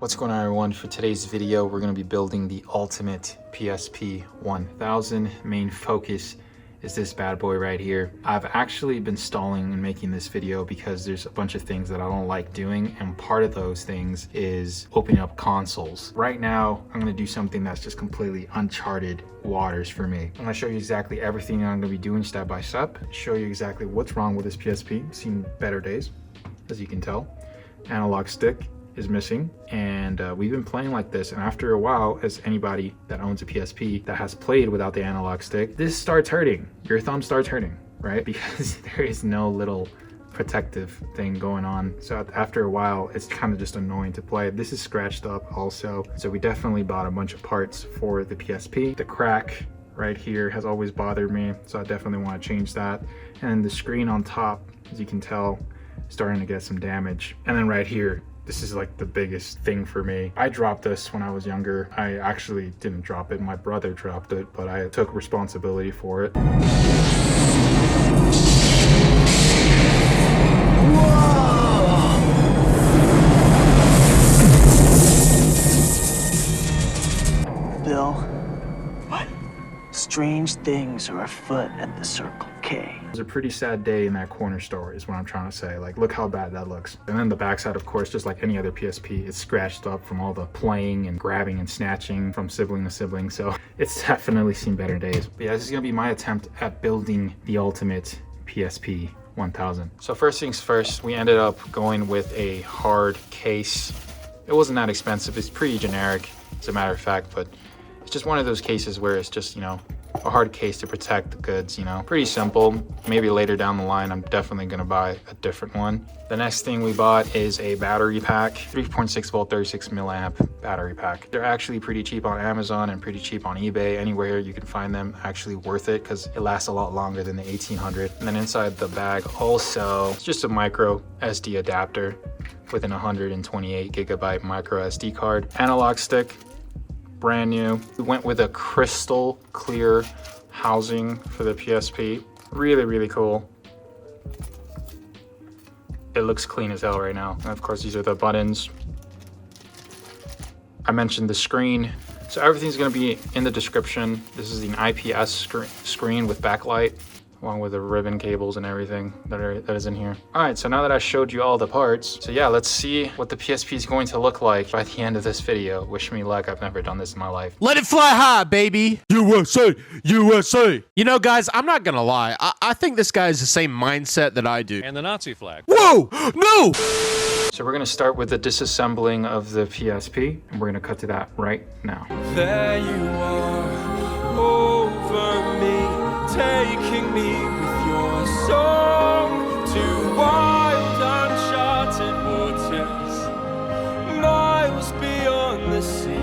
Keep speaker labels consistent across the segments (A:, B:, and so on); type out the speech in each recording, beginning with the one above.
A: What's going on, everyone? For today's video, we're going to be building the ultimate PSP-1000. Main focus is this bad boy right here. I've actually been stalling in making this video because there's a bunch of things that I don't like doing, and part of those things is opening up consoles. Right now, I'm going to do something that's just completely uncharted waters for me. I'm going to show you exactly everything I'm going to be doing step by step, show you exactly what's wrong with this PSP. Seen better days, as you can tell. Analog stick is missing, and we've been playing like this, and after a while, as anybody that owns a PSP that has played without the analog stick, this starts hurting. Your thumb starts hurting, right? Because there is no little protective thing going on. So after a while, it's kind of just annoying to play. This is scratched up also, so we definitely bought a bunch of parts for the PSP. The crack right here has always bothered me, so I definitely want to change that. And the screen on top, as you can tell, starting to get some damage. And then right here, this is like the biggest thing for me. I dropped this when I was younger. I actually didn't drop it. My brother dropped it, but I took responsibility for it.
B: Bill, what? Strange things are afoot at the Circle K.
A: It was a pretty sad day in that corner store is what I'm trying to say. Like, look how bad that looks. And then the backside, of course, just like any other PSP, it's scratched up from all the playing and grabbing and snatching from sibling to sibling. So it's definitely seen better days. But yeah, this is gonna be my attempt at building the ultimate PSP 1000. So first things first, we ended up going with a hard case. It wasn't that expensive. It's pretty generic, as a matter of fact, but it's just one of those cases where it's just, you know, a hard case to protect the goods, you know. Pretty simple. Maybe later down the line, I'm definitely gonna buy a different one. The next thing we bought is a battery pack, 3.6 volt, 36 milliamp battery pack. They're actually pretty cheap on Amazon and pretty cheap on eBay. Anywhere you can find them, actually worth it because it lasts a lot longer than the 1800. And then inside the bag also, it's just a micro SD adapter with an 128 gigabyte micro SD card. Analog stick, brand new. We went with a crystal clear housing for the PSP. Really, really cool. It looks clean as hell right now. And of course, these are the buttons. I mentioned the screen. So everything's gonna be in the description. This is an IPS screen with backlight, along with the ribbon cables and everything that is in here. All right, so now that I showed you all the parts, so yeah, let's see what the PSP is going to look like by the end of this video. Wish me luck, I've never done this in my life.
C: Let it fly high, baby. USA, USA. You know, guys, I'm not gonna lie. I think this guy has the same mindset that I do.
D: And the Nazi flag.
C: Whoa, no!
A: So we're gonna start with the disassembling of the PSP, and we're gonna cut to that right now.
E: There you are, over me, taking me with your song to wild uncharted waters, miles beyond the sea.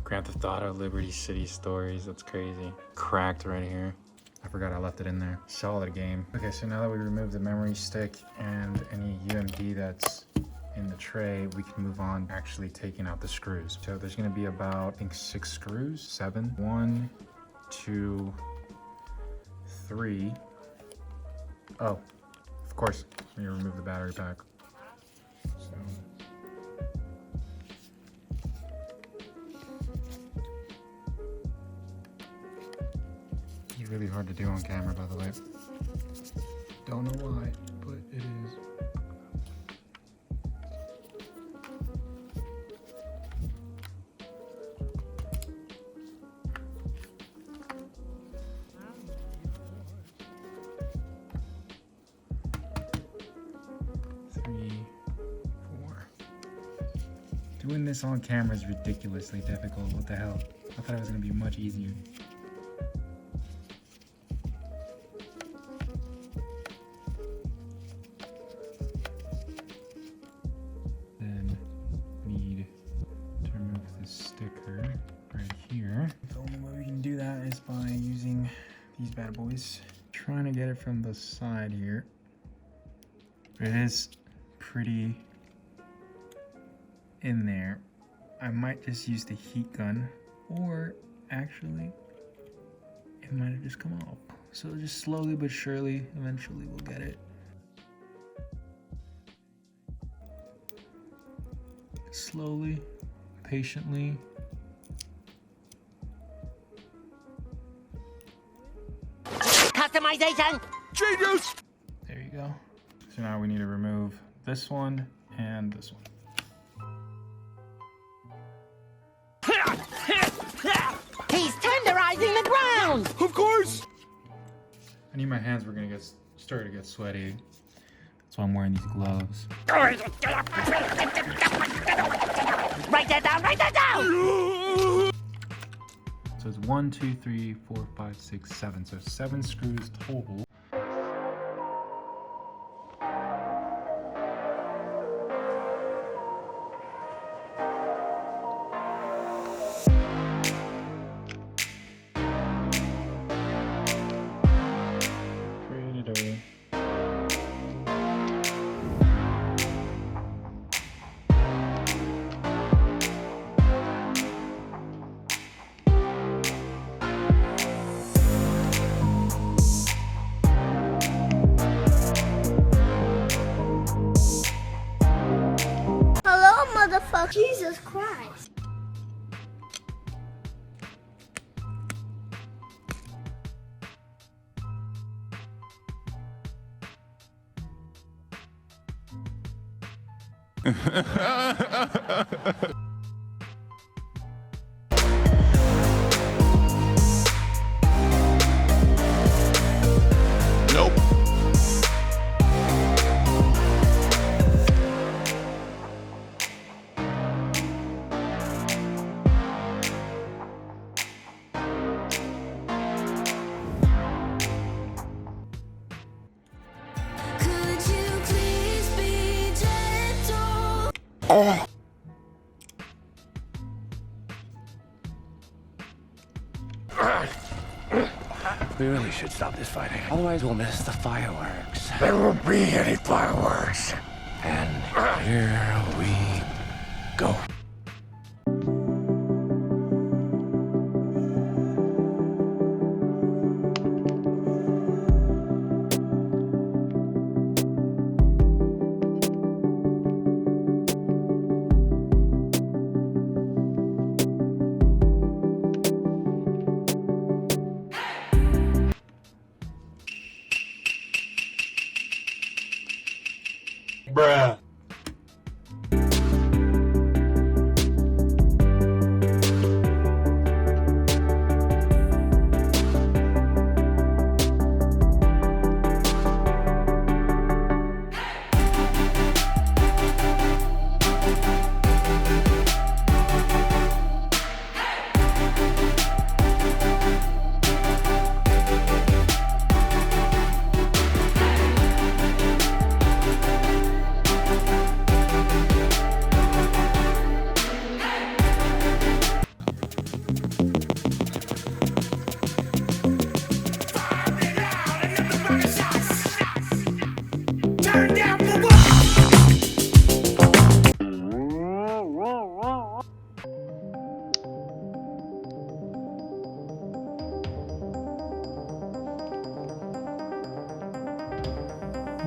A: Grand Theft Auto, Liberty City Stories, that's crazy. Cracked right here. I forgot I left it in there. Solid game. Okay, so now that we removed the memory stick and any UMD that's in the tray, we can move on actually taking out the screws. So there's gonna be about, I think 6 screws, 7. 1, 2, 3. Oh, of course, we remove the battery pack. So. It's really hard to do on camera, by the way. Don't know why, but it is. Doing this on camera is ridiculously difficult. What the hell? I thought it was gonna be much easier. Then need to remove this sticker right here. The only way we can do that is by using these bad boys. Trying to get it from the side here. It is pretty in there. I might just use the heat gun, or actually it might have just come off. So just slowly but surely, eventually we'll get it. Slowly, patiently.
B: Customization!
E: Genius!
A: There you go. So now we need to remove this one and this one.
B: He's tenderizing the ground!
E: Of course!
A: I knew my hands were gonna start to get sweaty. That's why I'm wearing these gloves.
B: Write that down, write that down!
A: So it's 1, 2, 3, 4, 5, 6, 7. So 7 screws total.
D: Hello, motherfucker. Jesus Christ.
E: Nope.
D: Could you please be gentle?
F: We really should stop this fighting. Otherwise, we'll miss the fireworks. There won't be any fireworks. And here we go.
E: Bruh.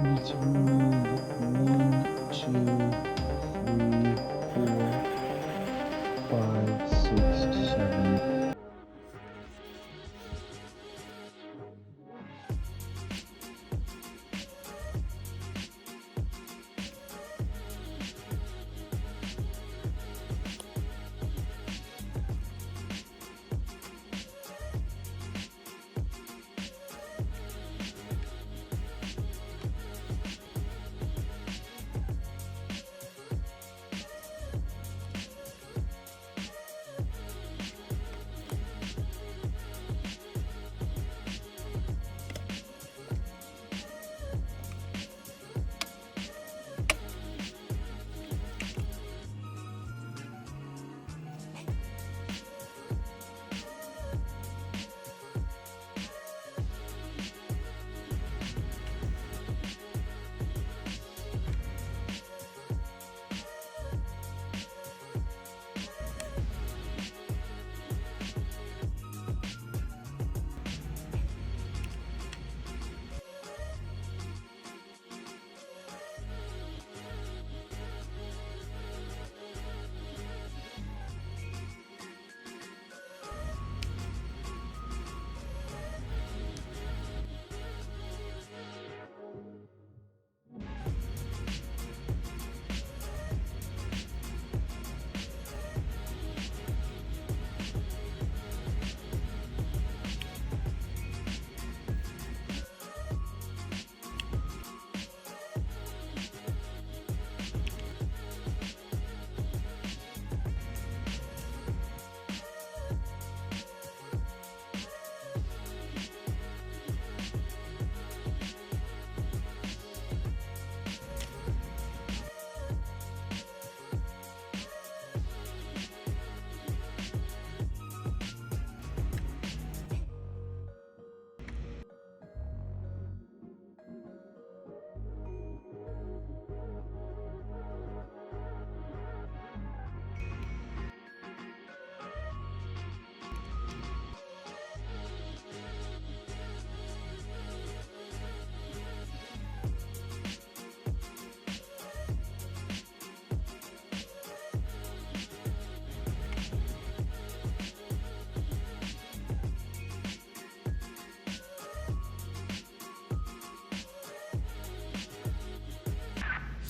A: Need to remove 1, 2, 3, 4, 5, 6, 7.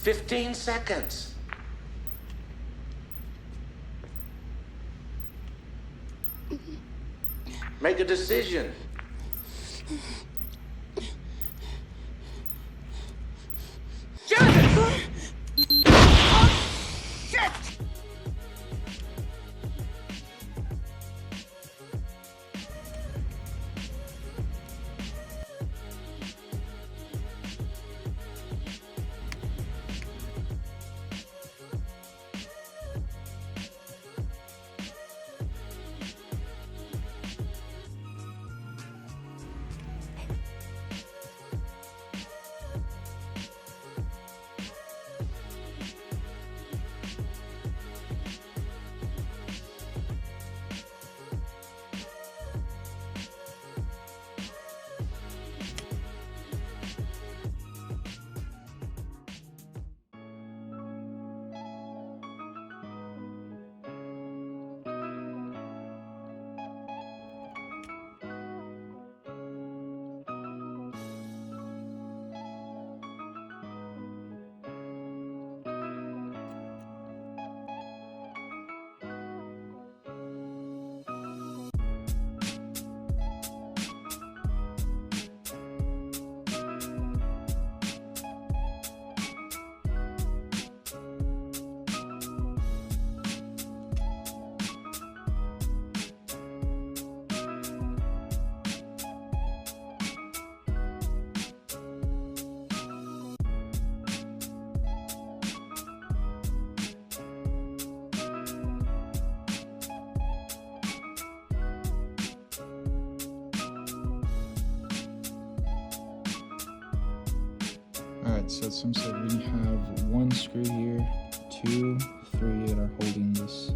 F: 15 seconds. Make a decision.
A: Alright, so some said we have one screw here, 2, 3 that are holding this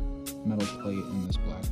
A: metal plate and this black.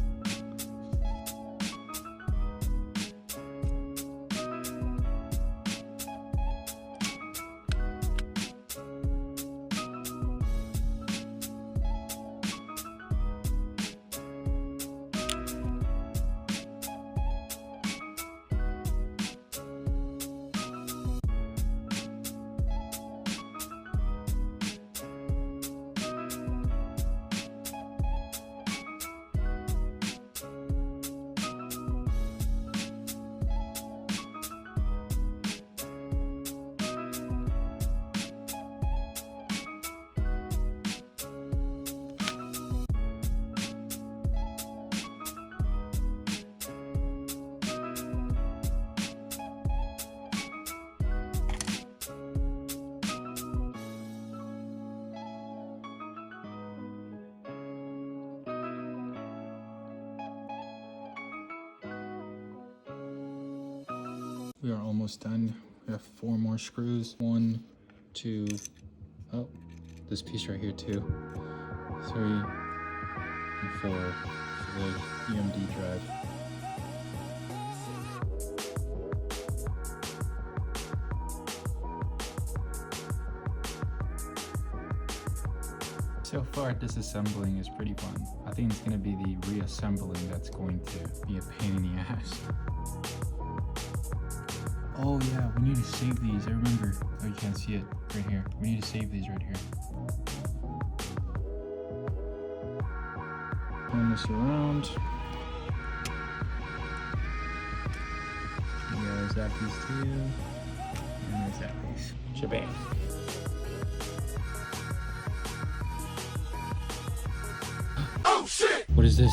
A: We are almost done. We have 4 more screws. 1, 2, oh, this piece right here too. 3 and 4 for the EMD drive. So far, disassembling is pretty fun. I think it's going to be the reassembling that's going to be a pain in the ass. Oh yeah, we need to save these. I remember. Oh, you can't see it right here. We need to save these right here. Turn this around. Yeah, there's that piece too. And there's that piece. Shabam.
E: Oh shit!
A: What is this?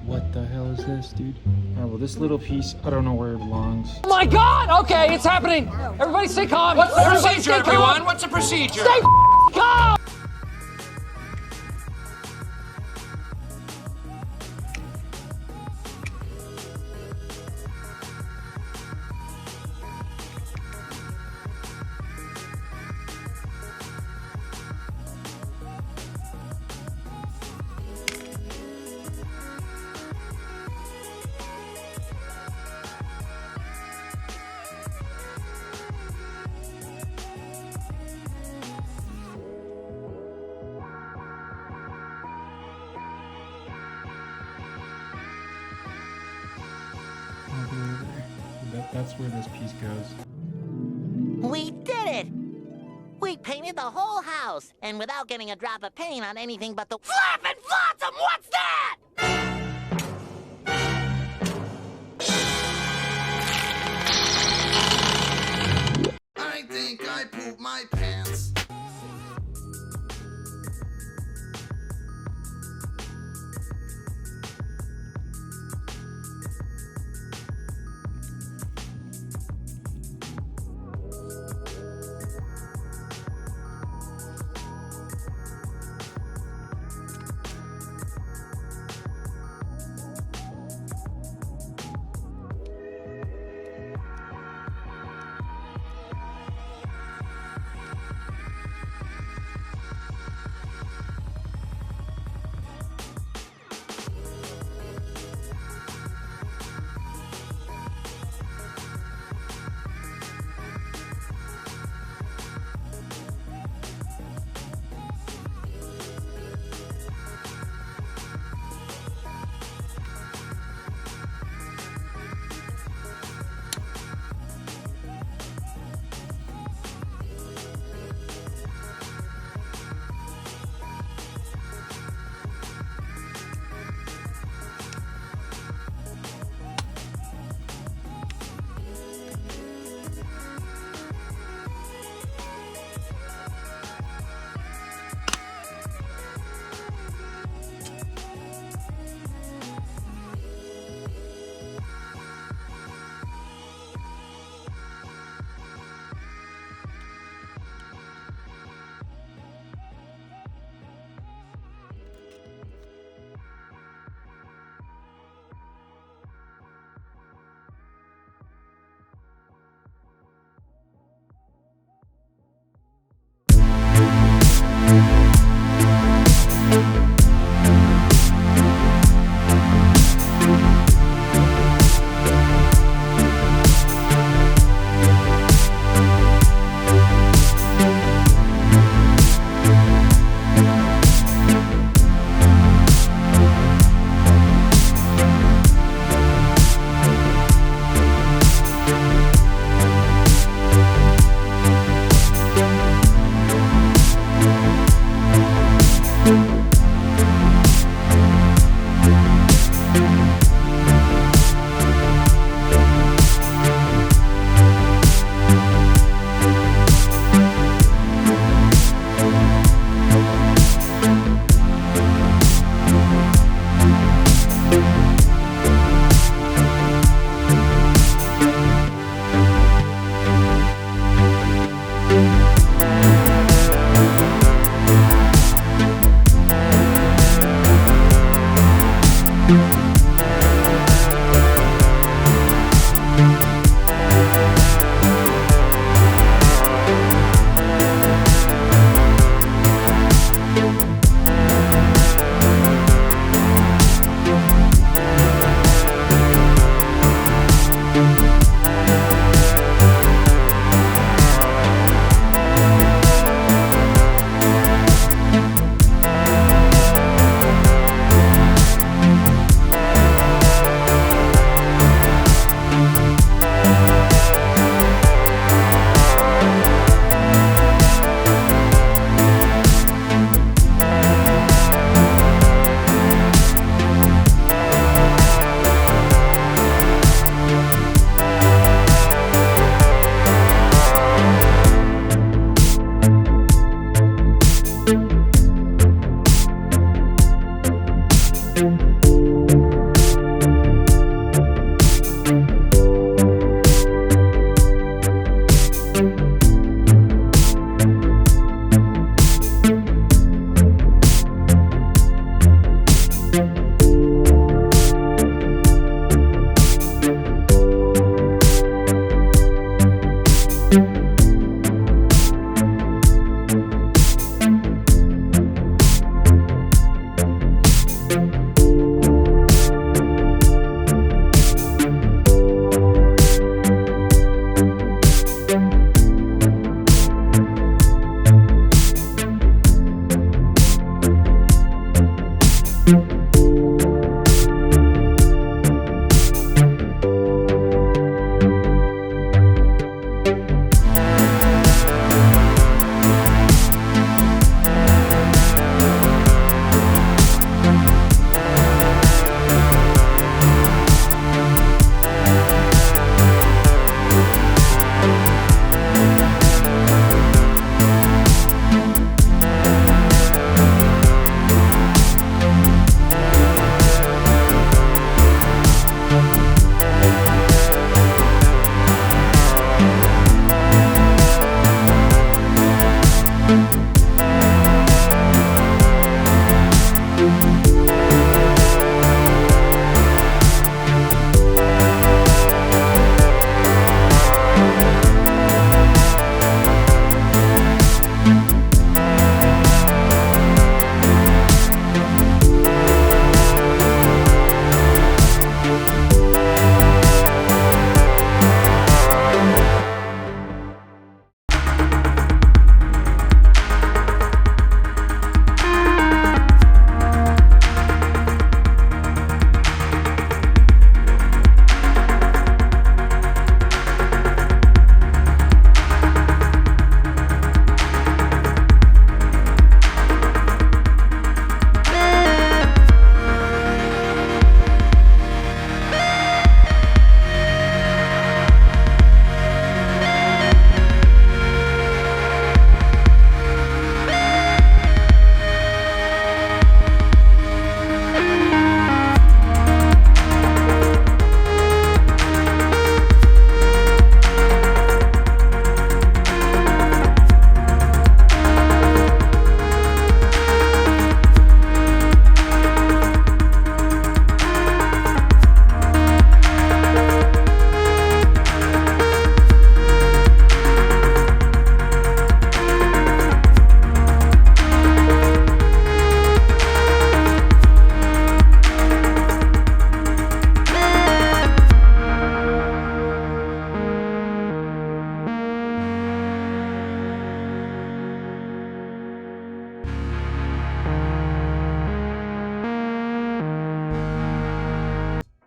A: What the hell is this, dude? Alright, well, this little piece, I don't know where it belongs.
G: Oh my God! Okay, it's happening. Everybody stay calm.
H: What's the
G: Everybody
H: procedure,
G: stay calm.
H: everyone? What's the procedure?
G: Stay calm.
A: That's where this piece goes.
I: We did it! We painted
H: painted the whole house, and without getting a drop of paint on anything but the flappin' flotsam. What's that?
E: I think I pooped my pants.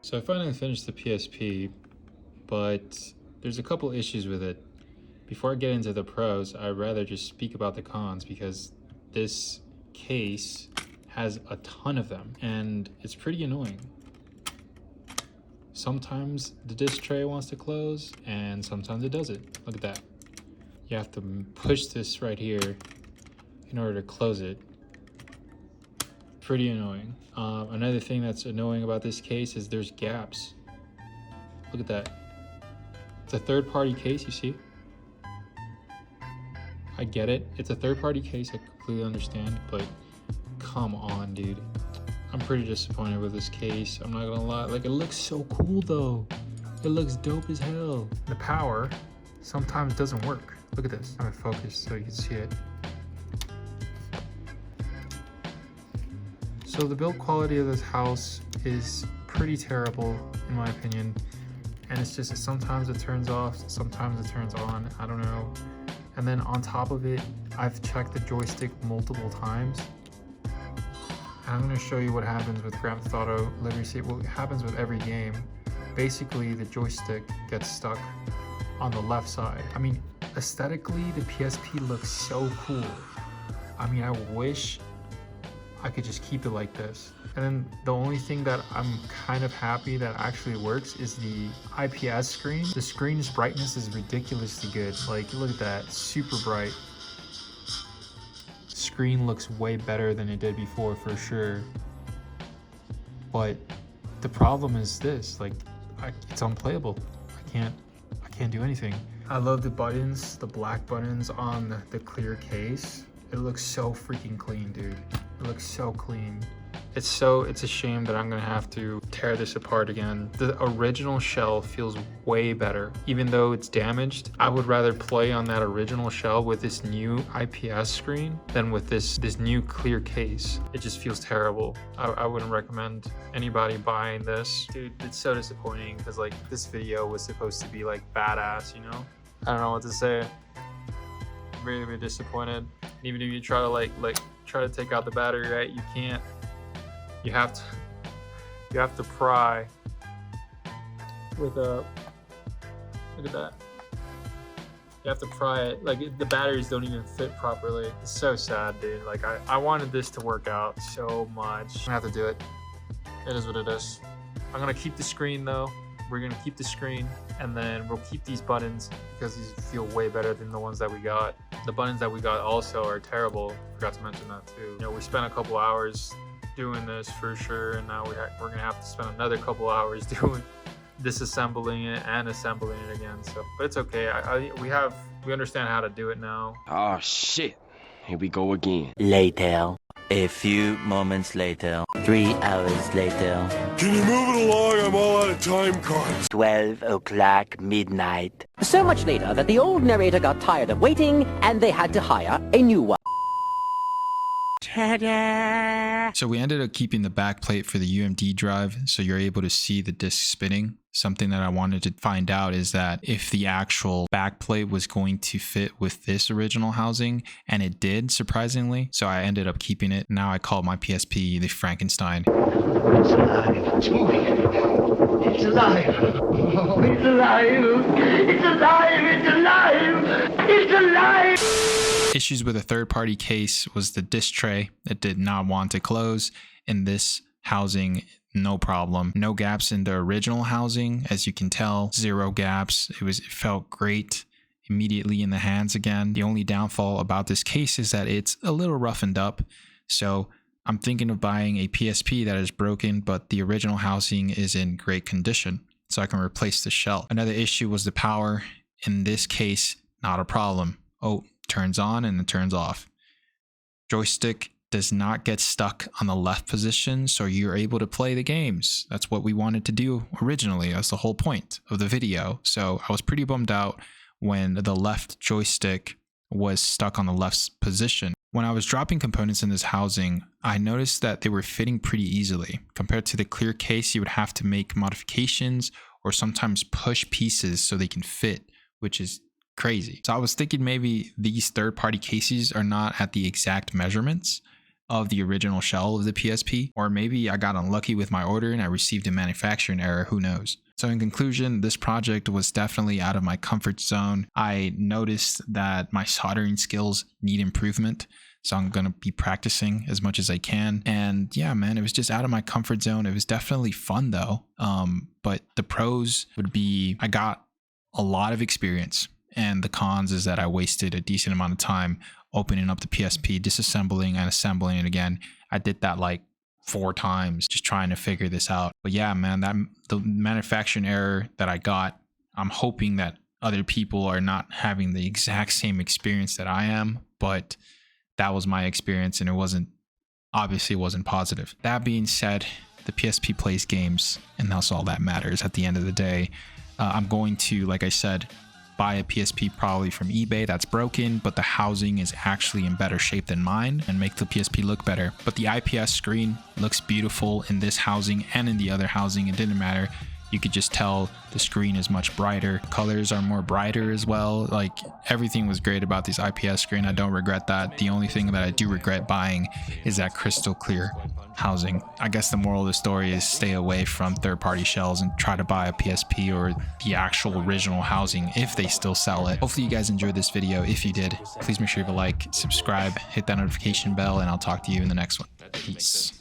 A: So I finally finished the PSP, but there's a couple issues with it. Before I get into the pros, I'd rather just speak about the cons because this case has a ton of them and it's pretty annoying. Sometimes the disc tray wants to close and sometimes it doesn't. Look at that. You have to push this right here in order to close it. Pretty annoying. Another thing that's annoying about this case is there's gaps. Look at that. It's a third-party case, you see? I get it. It's a third-party case, I completely understand, but come on, dude. I'm pretty disappointed with this case. I'm not gonna lie. Like, it looks so cool though. It looks dope as hell. The power sometimes doesn't work. Look at this. I'm gonna focus so you can see it. So the build quality of this house is pretty terrible in my opinion. And it's just sometimes it turns off, sometimes it turns on, I don't know. And then on top of it, I've checked the joystick multiple times. And I'm gonna show you what happens with Grand Theft Auto Liberty City. What happens with every game. Basically, the joystick gets stuck on the left side. I mean, aesthetically, the PSP looks so cool. I mean, I wish I could just keep it like this. And then the only thing that I'm kind of happy that actually works is the IPS screen. The screen's brightness is ridiculously good. Like, look at that, super bright. Screen looks way better than it did before for sure. But the problem is this, like, it's unplayable. I can't do anything. I love the buttons, the black buttons on the clear case. It looks so freaking clean, dude. It looks so clean. It's a shame that I'm gonna have to tear this apart again. The original shell feels way better. Even though it's damaged, I would rather play on that original shell with this new IPS screen than with this new clear case. It just feels terrible. I wouldn't recommend anybody buying this. Dude, it's so disappointing because like this video was supposed to be like badass, you know? I don't know what to say. Really disappointed. Even if you try to try to take out the battery, right? You can't. You have to pry with a, look at that. You have to pry it, like the batteries don't even fit properly. It's so sad, dude. Like I wanted this to work out so much. I have to do it. It is what it is. I'm gonna keep the screen though. We're gonna keep the screen and then we'll keep these buttons because these feel way better than the ones that we got. The buttons that we got also are terrible. Forgot to mention that too. You know, we spent a couple hours doing this for sure, and now we're gonna have to spend another couple hours doing disassembling it and assembling it again. So, but it's okay. We understand how to do it now.
F: Oh shit! Here we go again.
B: Later. A few moments later. 3 hours later.
I: Can you move it along? I'm all out of time cards.
B: 12 o'clock midnight.
J: So much later that the old narrator got tired of waiting and they had to hire a new one.
B: Ta-da!
A: So we ended up keeping the back plate for the UMD drive so you're able to see the disc spinning. Something that I wanted to find out is that if the actual back plate was going to fit with this original housing, and it did, surprisingly. So I ended up keeping it. Now I call my PSP the Frankenstein.
I: It's alive. It's moving. It's alive. Oh, it's alive. It's alive. It's alive. It's alive.
A: Issues with a third-party case was the disc tray. It did not want to close. In this housing, no problem. No gaps in the original housing, as you can tell. 0 gaps. It felt great immediately in the hands again. The only downfall about this case is that it's a little roughened up. So I'm thinking of buying a PSP that is broken, but the original housing is in great condition, so I can replace the shell. Another issue was the power. In this case, not a problem. Oh, turns on and it turns off. Joystick does not get stuck on the left position, so you're able to play the games. That's what we wanted to do originally. That's the whole point of the video. So I was pretty bummed out when the left joystick was stuck on the left position. When I was dropping components in this housing, I noticed that they were fitting pretty easily. Compared to the clear case, you would have to make modifications or sometimes push pieces so they can fit, which is crazy. So I was thinking maybe these third-party cases are not at the exact measurements, of the original shell of the PSP, or maybe I got unlucky with my order and I received a manufacturing error, who knows. So in conclusion, this project was definitely out of my comfort zone. I noticed that my soldering skills need improvement, so I'm going to be practicing as much as I can. And yeah, man, it was just out of my comfort zone. It was definitely fun though. But the pros would be I got a lot of experience, and the cons is that I wasted a decent amount of time opening up the PSP, disassembling and assembling it again. I did that like 4 times just trying to figure this out. But yeah, man, the manufacturing error that I got, I'm hoping that other people are not having the exact same experience that I am, but that was my experience, and it obviously wasn't positive. That being said, the PSP plays games, and that's all that matters at the end of the day. I'm going to, like I said, buy a PSP probably from eBay that's broken, but the housing is actually in better shape than mine, and make the PSP look better. But the IPS screen looks beautiful in this housing and in the other housing. It didn't matter. You could just tell the screen is much brighter. Colors are more brighter as well. Like, everything was great about this IPS screen. I don't regret that. The only thing that I do regret buying is that crystal clear housing. I guess the moral of the story is stay away from third-party shells and try to buy a PSP or the actual original housing if they still sell it. Hopefully you guys enjoyed this video. If you did, please make sure you leave a like, subscribe, hit that notification bell, and I'll talk to you in the next one. Peace.